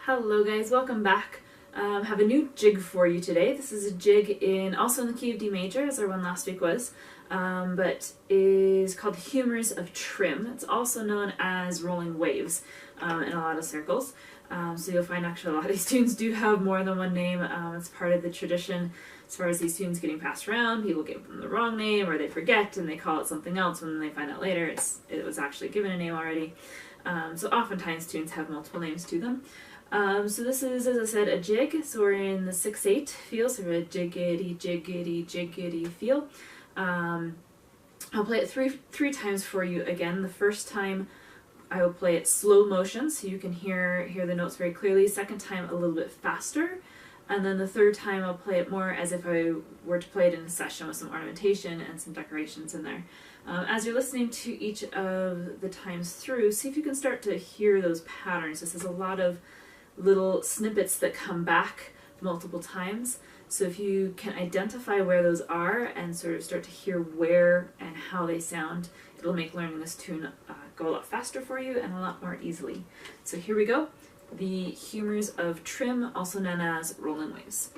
Hello guys, welcome back. Have a new jig for you today. This is a jig also in the key of D major, as our one last week was, but is called Humours of Trim. It's also known as Rolling Waves in a lot of circles. So you'll find actually a lot of these tunes do have more than one name. It's part of the tradition as far as these tunes getting passed around. People give them the wrong name or they forget and they call it something else when they find out later it was actually given a name already. So oftentimes tunes have multiple names to them. So this is, as I said, a jig. So we're in the 6/8 feel, so we're a jiggity, jiggity, jiggity feel. I'll play it three times for you again. The first time I will play it slow motion, so you can hear the notes very clearly. Second time a little bit faster. And then the third time I'll play it more as if I were to play it in a session with some ornamentation and some decorations in there. As you're listening to each of the times through, see if you can start to hear those patterns. This is a lot of little snippets that come back multiple times. So if you can identify where those are and sort of start to hear where and how they sound, it'll make learning this tune go a lot faster for you and a lot more easily. So here we go. The Humours of Trim, also known as Rolling Waves.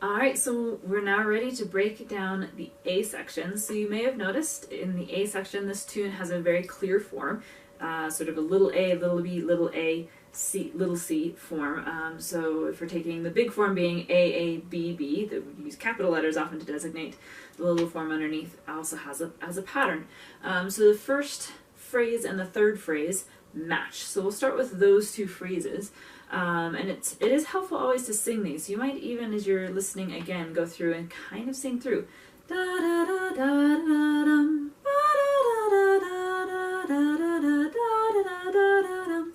Alright, so we're now ready to break down the A section. So you may have noticed in the A section this tune has a very clear form, sort of a little A, little B, little A, little c form. So if we're taking the big form being AABB, that we use capital letters often to designate, the little form underneath also has a pattern. So the first phrase and the third phrase match. So we'll start with those two phrases. And it is helpful always to sing these. You might even, as you're listening again, go through and kind of sing through. Da da da da da dum, da da da da da da da da da dum.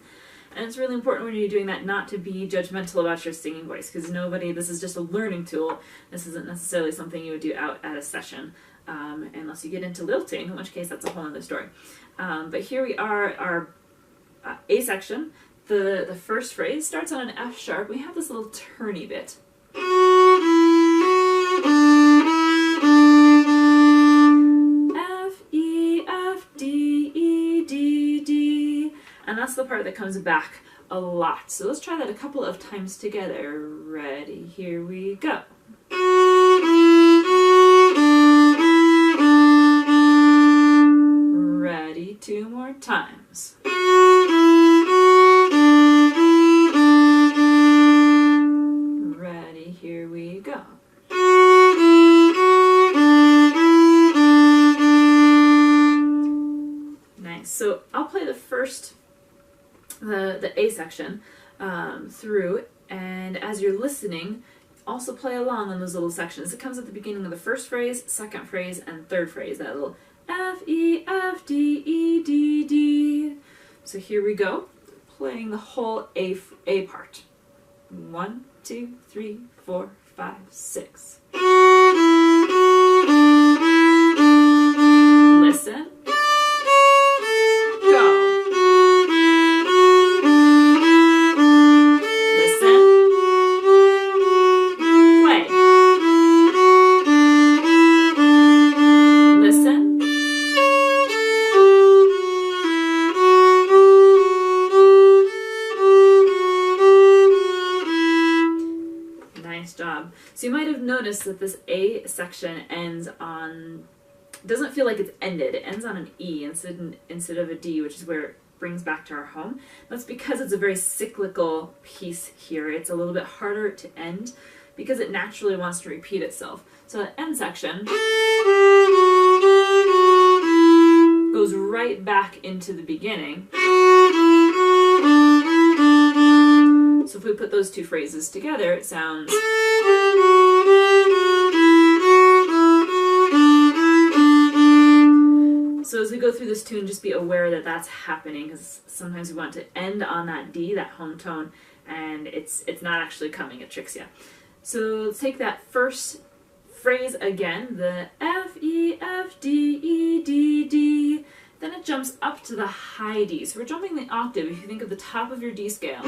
And it's really important when you're doing that not to be judgmental about your singing voice, because this is just a learning tool. This isn't necessarily something you would do out at a session, unless you get into lilting, in which case that's a whole other story. But here we are, our A section. The first phrase starts on an F sharp. We have this little turny bit. F, E, F, D, E, D, D. And that's the part that comes back a lot. So let's try that a couple of times together. Ready? Here we go. Ready? 2 more times. Ready? Here we go. Nice. So I'll play the first, the A section through, and as you're listening, also play along on those little sections. It comes at the beginning of the first phrase, second phrase, and third phrase. That little F, E, F, D, E, D, D. So here we go, playing the whole A part. 1, 2, 3, 4, 5, 6. Listen. Go. Listen. Play. Listen. Nice job. So you might have noticed that this A section ends on, doesn't feel like it's ended. It ends on an E instead of a D, which is where it brings back to our home. That's because it's a very cyclical piece here. It's a little bit harder to end because it naturally wants to repeat itself. So the end section goes right back into the beginning. So if we put those two phrases together, it sounds... So as we go through this tune, just be aware that that's happening, because sometimes we want to end on that D, that home tone, and it's not actually coming. It tricks you. So let's take that first phrase again, the F, E, F, D, E, D, D. Then it jumps up to the high D. So we're jumping the octave. If you think of the top of your D scale.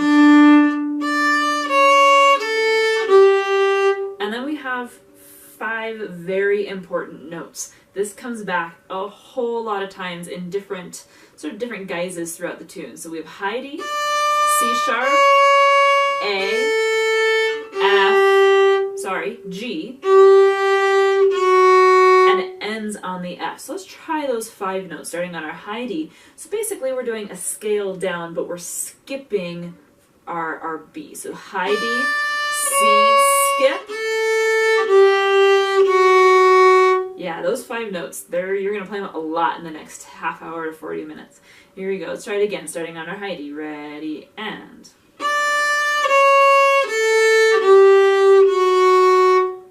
And then we have 5 very important notes. This comes back a whole lot of times in different guises throughout the tune. So we have high D, C sharp, A, G, and it ends on the F. So let's try those 5 notes starting on our high D. So basically we're doing a scale down, but we're skipping our B. So high D, C, skip. Yeah, those 5 notes, you're going to play them a lot in the next half hour to 40 minutes. Here we go. Let's try it again, starting on our high D. Ready, and...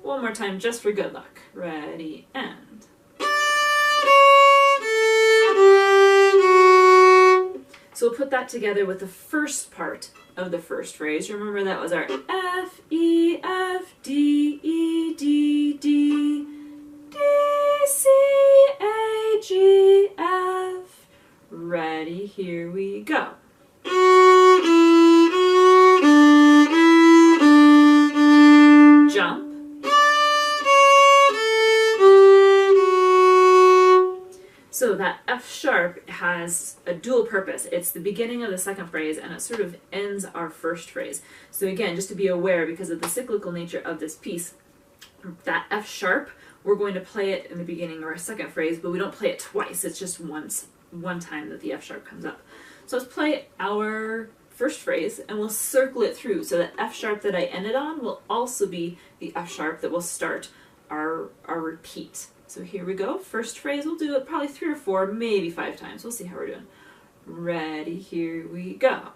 One more time, just for good luck. Ready, and... So we'll put that together with the first part of the first phrase. Remember that was our F, E, F, D, E, D, D, D, C, A, G, F. Ready, here we go. Jump. So that F sharp has a dual purpose. It's the beginning of the second phrase and it sort of ends our first phrase. So again, just to be aware, because of the cyclical nature of this piece, that F sharp, we're going to play it in the beginning of our second phrase, but we don't play it twice. It's just one time that the F sharp comes up. So let's play our first phrase and we'll circle it through. So the F sharp that I ended on will also be the F sharp that will start our repeat. So here we go. First phrase, we'll do it probably 3 or 4, maybe 5 times. We'll see how we're doing. Ready, here we go.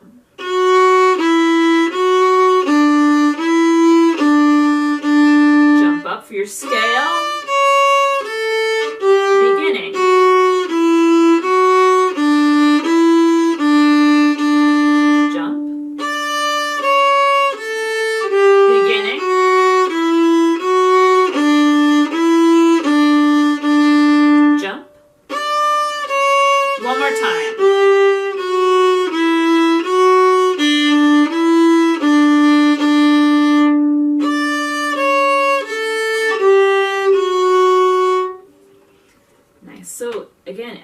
Jump up for your scale. Beginning. Jump. Beginning. Jump. One more time. Nice. So again,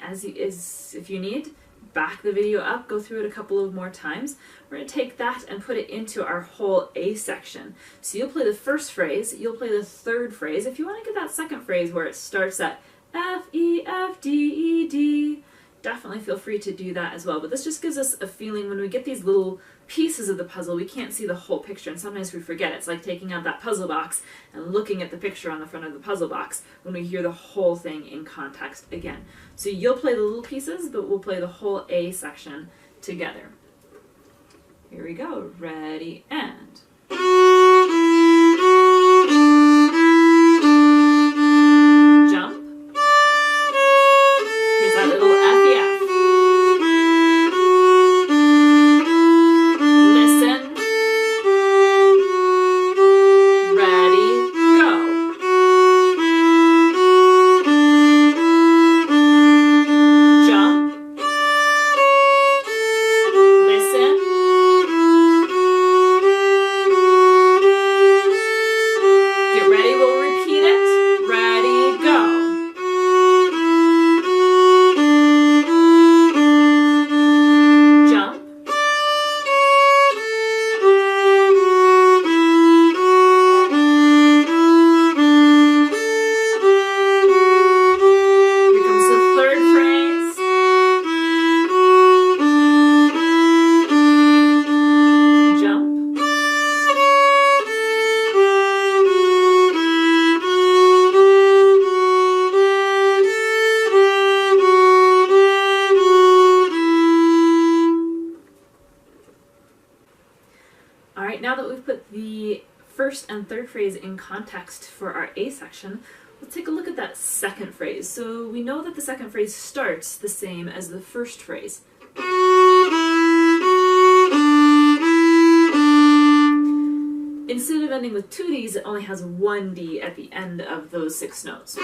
if you need, back the video up, go through it a couple of more times. We're going to take that and put it into our whole A section. So you'll play the first phrase, you'll play the third phrase. If you want to get that second phrase where it starts at F, E, F, D, E, D, definitely feel free to do that as well. But this just gives us a feeling when we get these little pieces of the puzzle, we can't see the whole picture, and sometimes we forget. It's like taking out that puzzle box and looking at the picture on the front of the puzzle box when we hear the whole thing in context again. So you'll play the little pieces, but we'll play the whole A section together. Here we go. Ready, and... Jump. Here's that little F-E-F. Listen. Ready, go. Jump. Listen. Get ready, we'll repeat it. Ready, go. Jump. Here comes the third phrase. Jump. All right, now that we've put the first and third phrase in context for our A section, let's take a look at that second phrase. So we know that the second phrase starts the same as the first phrase. Instead of ending with 2 Ds, it only has 1 D at the end of those 6 notes.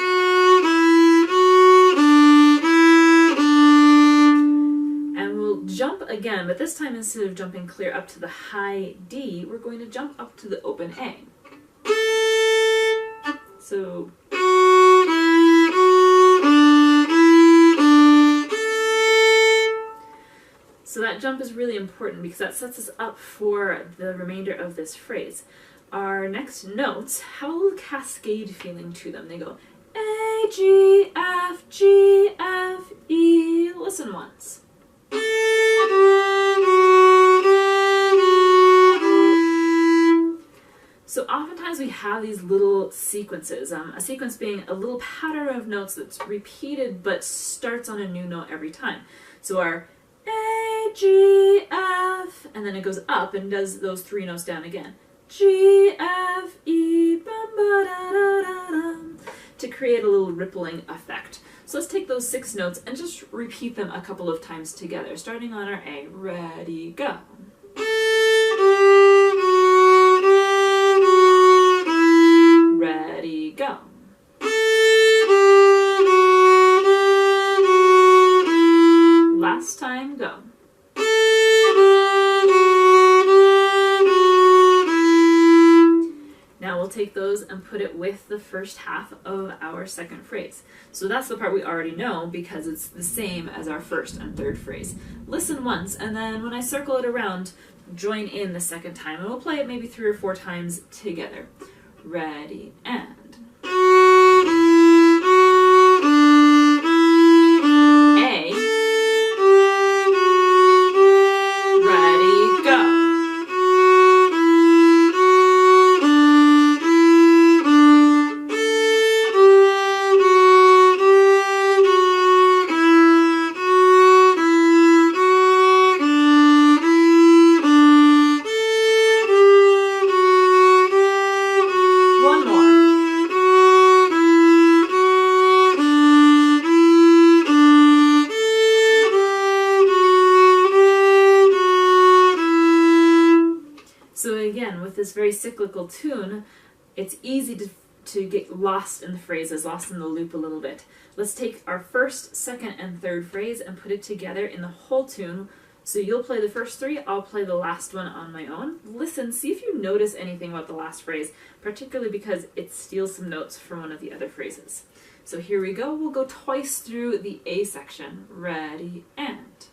And we'll jump again, but this time instead of jumping clear up to the high D, we're going to jump up to the open A. So... So that jump is really important because that sets us up for the remainder of this phrase. Our next notes have a little cascade feeling to them. They go A, G, F, G, F, E. Listen once. So oftentimes we have these little sequences, a sequence being a little pattern of notes that's repeated but starts on a new note every time. So our A, G, F, and then it goes up and does those 3 notes down again. G, F, E, bum, ba, da, da, da, dum, to create a little rippling effect. So let's take those 6 notes and just repeat them a couple of times together, starting on our A. Ready, go. Ready, go. Last time, go. Now we'll take those and put it with the first half of our second phrase. So that's the part we already know because it's the same as our first and third phrase. Listen once, and then when I circle it around, join in the second time, and we'll play it maybe 3 or 4 times together. Ready, and... A. Ready, go. this very cyclical tune, it's easy to get lost in the phrases, lost in the loop a little bit. Let's take our first, second, and third phrase and put it together in the whole tune. So you'll play the first three, I'll play the last one on my own. Listen, see if you notice anything about the last phrase, particularly because it steals some notes from one of the other phrases. So here we go, we'll go twice through the A section. Ready, and.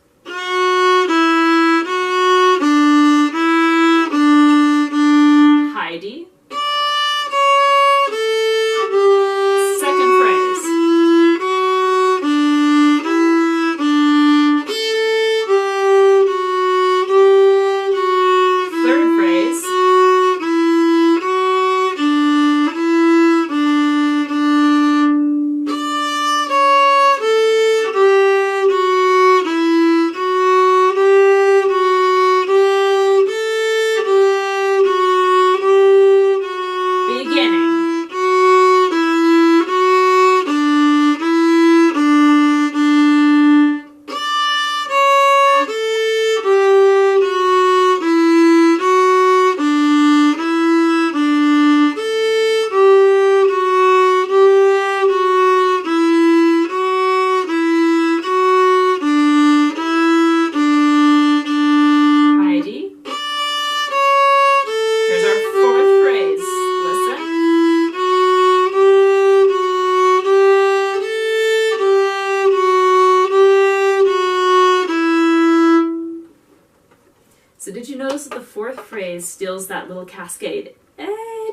Heidi. Second phrase. Third phrase. So did you notice that the fourth phrase steals that little cascade? A,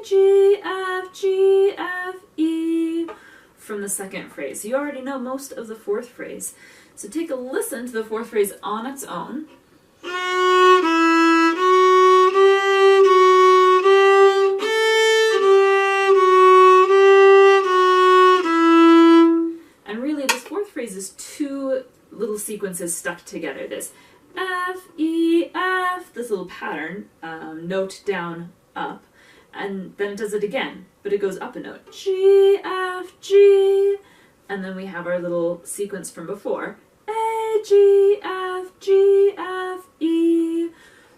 G, F, G, F, E from the second phrase. You already know most of the fourth phrase. So take a listen to the fourth phrase on its own. And really this fourth phrase is two little sequences stuck together. This F, E, F, this little pattern, note down, up, and then it does it again, but it goes up a note. G, F, G, and then we have our little sequence from before. A, G, F, G, F, E.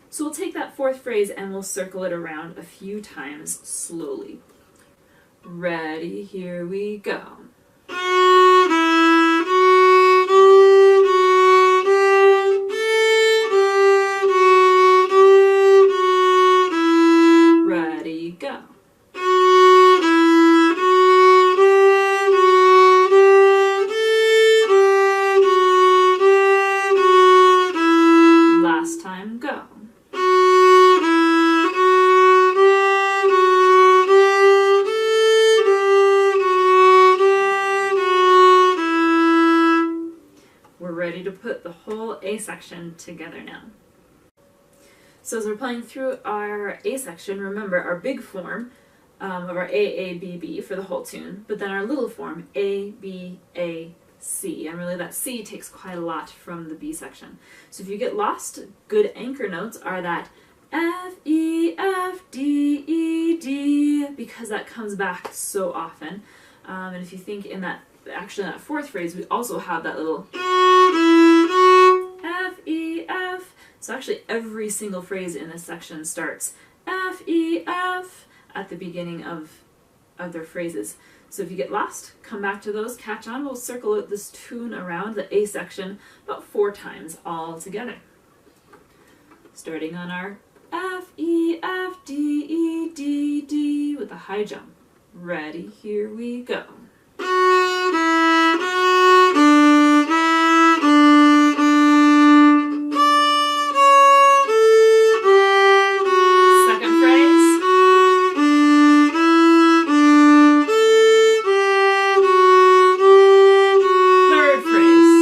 So we'll take that fourth phrase and we'll circle it around a few times slowly. Ready, here we go. Ready to put the whole A section together now. So as we're playing through our A section, remember our big form of our A, B, B for the whole tune, but then our little form A, B, A, C, and really that C takes quite a lot from the B section. So if you get lost, good anchor notes are that F, E, F, D, E, D, because that comes back so often. And if you think in that, actually in that fourth phrase, we also have that little F, E, F. So actually every single phrase in this section starts F, E, F at the beginning of their phrases. So if you get lost, come back to those, catch on. We'll circle out this tune around the A section about 4 times all together. Starting on our F, E, F, D, E, D, D with a high jump. Ready, here we go. Fourth phrase.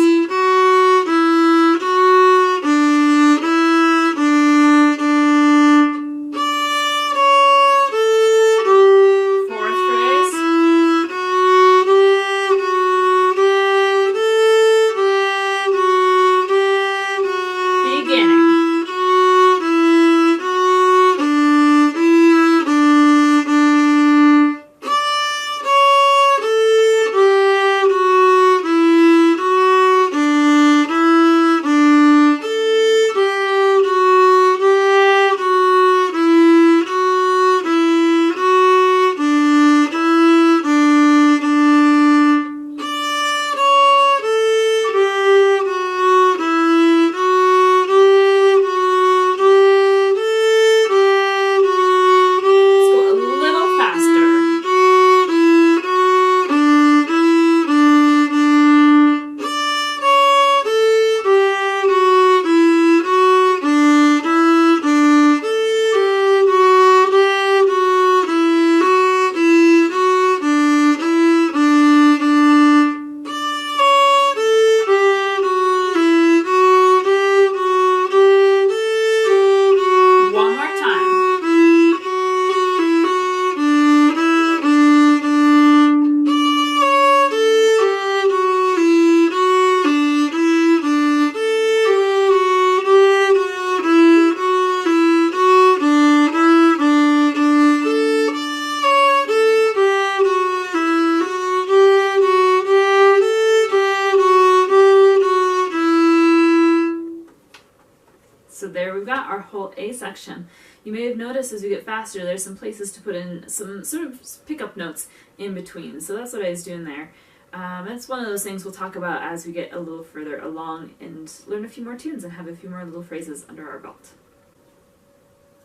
got our whole A section. You may have noticed as we get faster, there's some places to put in some sort of pickup notes in between. So that's what I was doing there. It's one of those things we'll talk about as we get a little further along and learn a few more tunes and have a few more little phrases under our belt.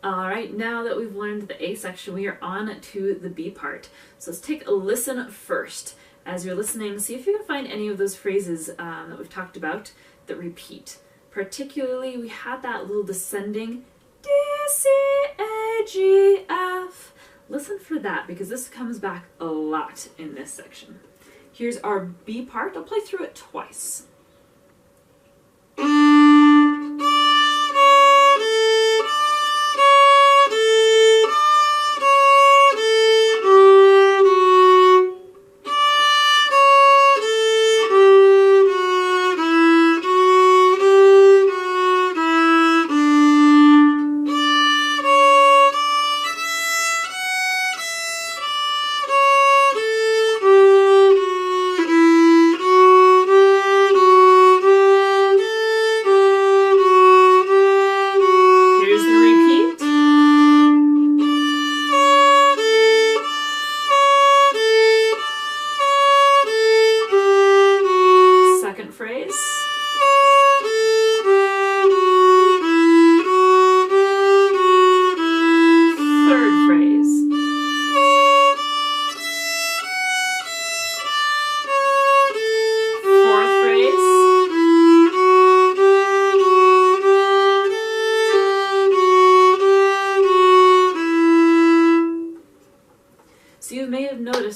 Alright, now that we've learned the A section, we are on to the B part. So let's take a listen first. As you're listening, see if you can find any of those phrases that we've talked about that repeat. Particularly, we had that little descending D, C, A, G, F. Listen for that because this comes back a lot in this section. Here's our B part. I'll play through it twice.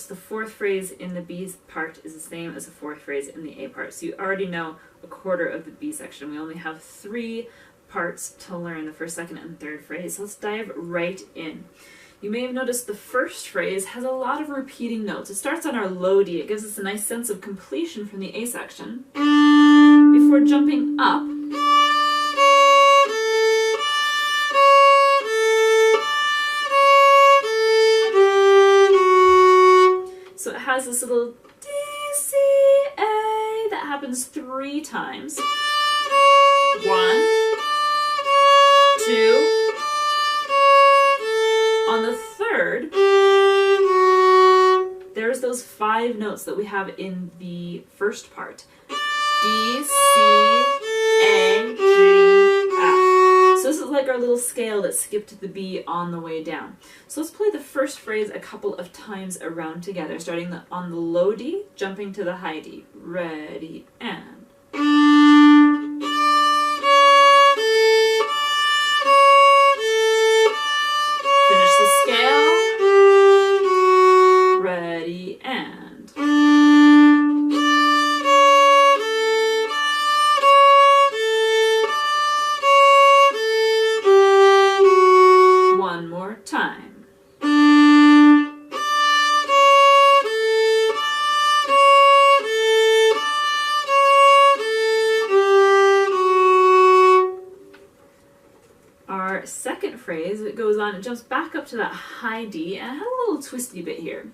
The fourth phrase in the B part is the same as the fourth phrase in the A part. So you already know a quarter of the B section. We only have 3 parts to learn, the first, second, and third phrase. So let's dive right in. You may have noticed the first phrase has a lot of repeating notes. It starts on our low D. It gives us a nice sense of completion from the A section before jumping up. So it has this little D, C, A that happens 3 times. 1, 2. On the third, there's those 5 notes that we have in the first part. D, C, A, G, F. So this is like our little scale that skipped the B on the way down. So let's play the first phrase a couple of times around together, starting on the low D, jumping to the high D. Ready, and... Finish the scale. Ready, and... One more time. Our second phrase, it goes on, it jumps back up to that high D, and it has a little twisty bit here.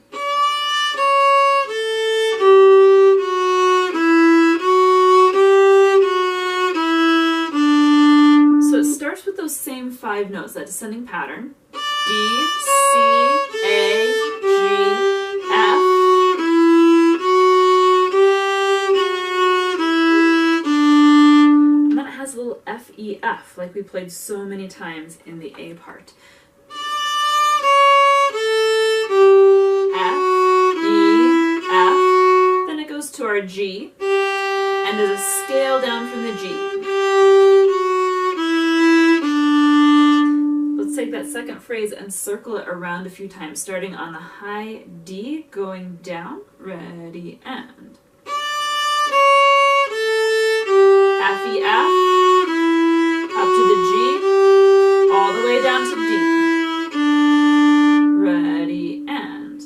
So it starts with those same 5 notes, that descending pattern. D, C, A, G, F. And then it has a little F, E, F, like we played so many times in the A part. F, E, F. Then it goes to our G, and there's a scale down from the G. Take that second phrase and circle it around a few times, starting on the high D, going down. Ready, and... F, E, F, up to the G, all the way down to D. Ready, and...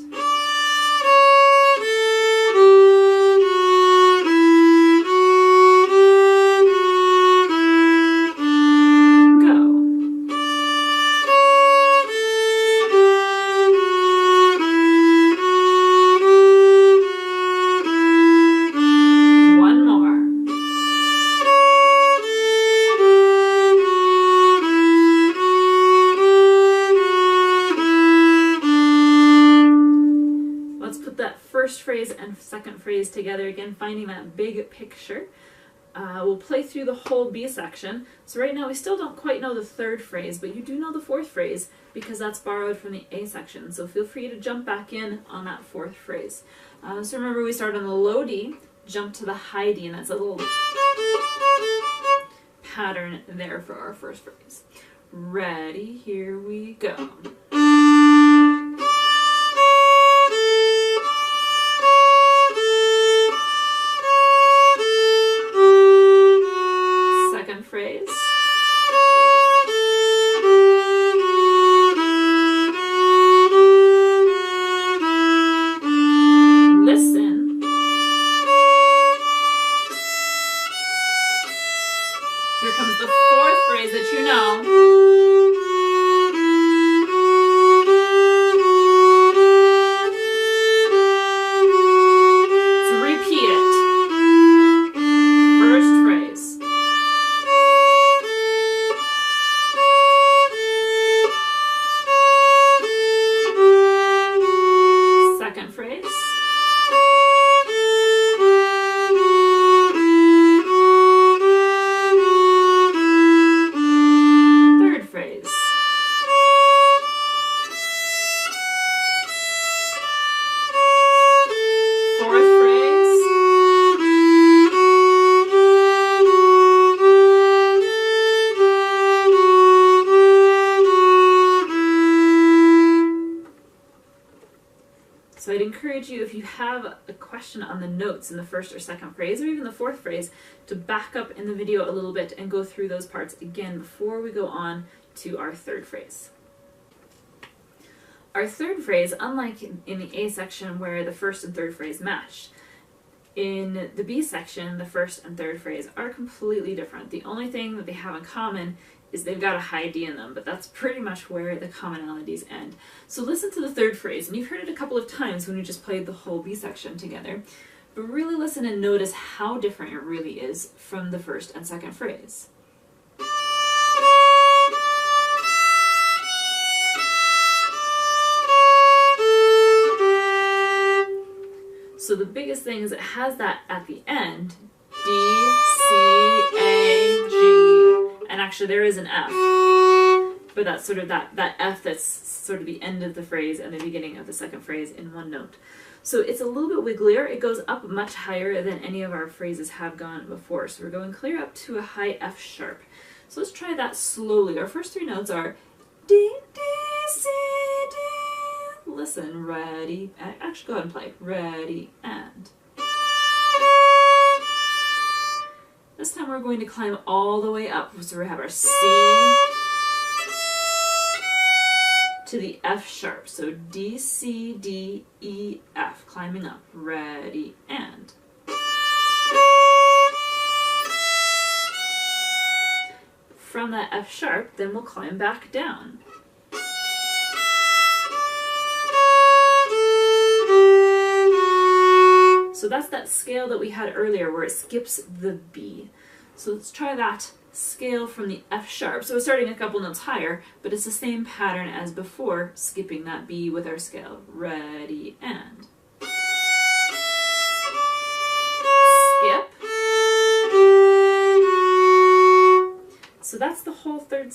phrase together again, finding that big picture. We'll play through the whole B section. So right now we still don't quite know the third phrase, but you do know the fourth phrase because that's borrowed from the A section. So feel free to jump back in on that fourth phrase. So remember, we start on the low D, jump to the high D, and that's a little pattern there for our first phrase. Ready, here we go. Second phrase. Listen. Here comes the fourth phrase that you know. So I'd encourage you, if you have a question on the notes in the first or second phrase, or even the fourth phrase, to back up in the video a little bit and go through those parts again before we go on to our third phrase. Our third phrase, unlike in the A section where the first and third phrase matched, in the B section, the first and third phrase are completely different. The only thing that they have in common is they've got a high D in them, but that's pretty much where the commonalities end. So listen to the third phrase, and you've heard it a couple of times when we just played the whole B section together, but really listen and notice how different it really is from the first and second phrase. So the biggest thing is it has that at the end, D, C, A, G, and actually there is an F, but that's sort of that F that's sort of the end of the phrase and the beginning of the second phrase in one note. So it's a little bit wigglier. It goes up much higher than any of our phrases have gone before. So we're going clear up to a high F sharp. So let's try that slowly. Our first three notes are D, D, C, D. Listen, ready, actually go ahead and play. Ready, and. This time we're going to climb all the way up. So we have our C to the F sharp. So D, C, D, E, F, climbing up. Ready, and. From that F sharp, then we'll climb back down. So that's that scale that we had earlier where it skips the B. So let's try that scale from the F sharp. So we're starting a couple notes higher, but it's the same pattern as before, skipping that B with our scale. Ready, and. Skip. So that's the whole third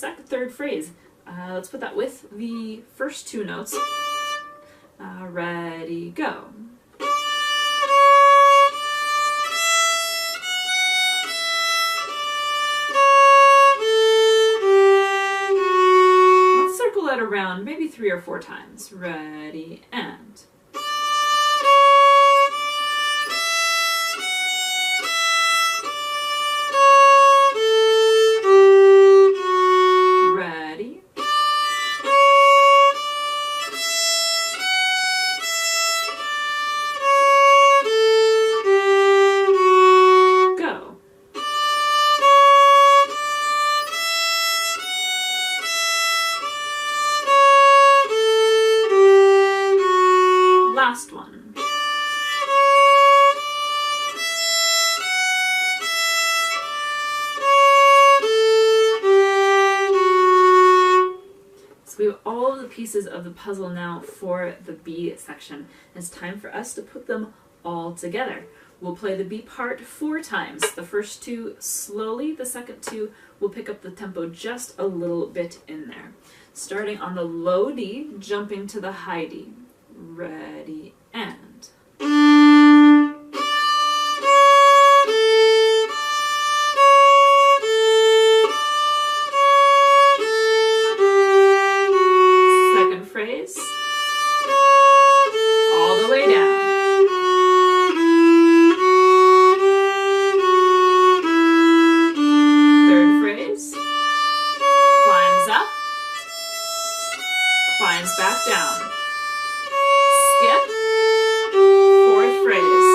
phrase. Let's put that with the first two notes. Ready, go. Around maybe 3 or 4 times. Ready, and. Ready. Go. Last one. So we have all of the pieces of the puzzle now for the B section. It's time for us to put them all together. We'll play the B part 4 times. The first 2 slowly, the second 2 we'll pick up the tempo just a little bit in there. Starting on the low D, jumping to the high D. Ready, and... Second phrase, all the way down. Third phrase, climbs up, climbs back down. Skip, fourth phrase.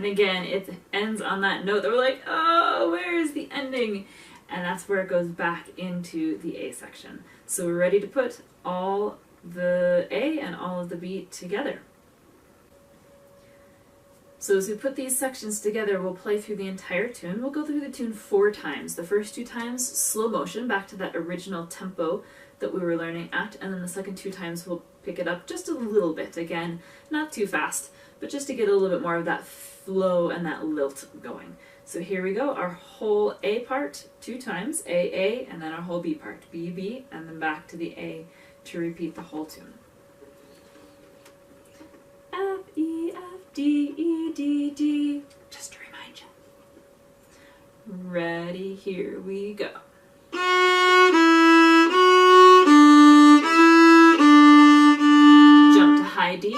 Again, it ends on that note that we're like, oh, where is the ending? And that's where it goes back into the A section. So we're ready to put all the A and all of the B together. So as we put these sections together, we'll play through the entire tune. We'll go through the tune 4 times. The first 2 times, slow motion, back to that original tempo that we were learning at, and then the second 2 times we'll pick it up just a little bit. Again, not too fast, but just to get a little bit more of that flow and that lilt going. So here we go, our whole A part 2 times, A, and then our whole B part, B, B, and then back to the A to repeat the whole tune. F, E, F, D, E, D, D, just to remind you. Ready, here we go. Jump to high D.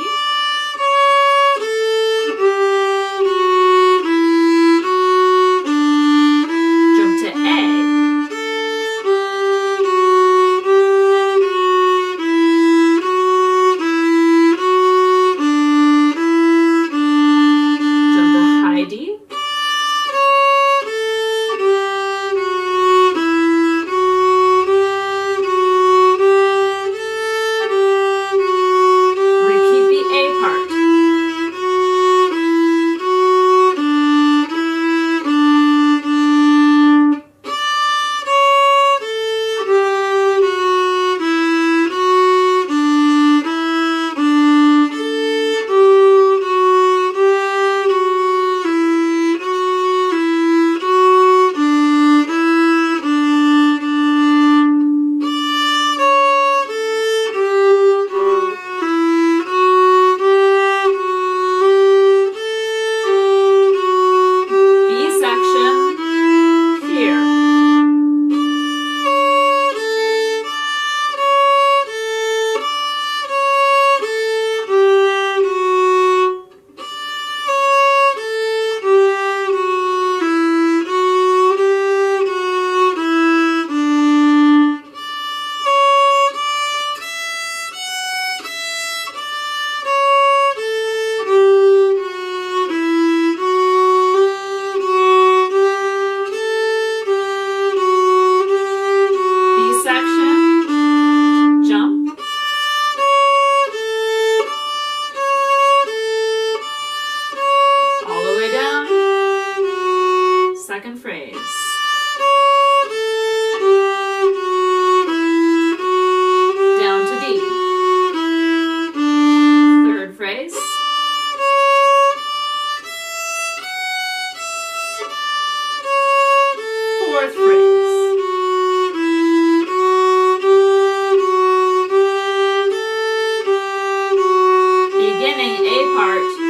second phrase. Down to D. Third phrase. Fourth phrase. Beginning A part.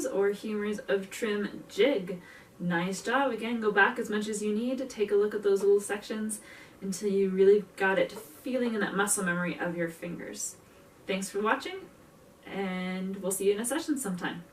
Humours or Humours of Trim jig. Nice job. Again, go back as much as you need to take a look at those little sections until you really got it feeling in that muscle memory of your fingers. Thanks for watching, and we'll see you in a session sometime.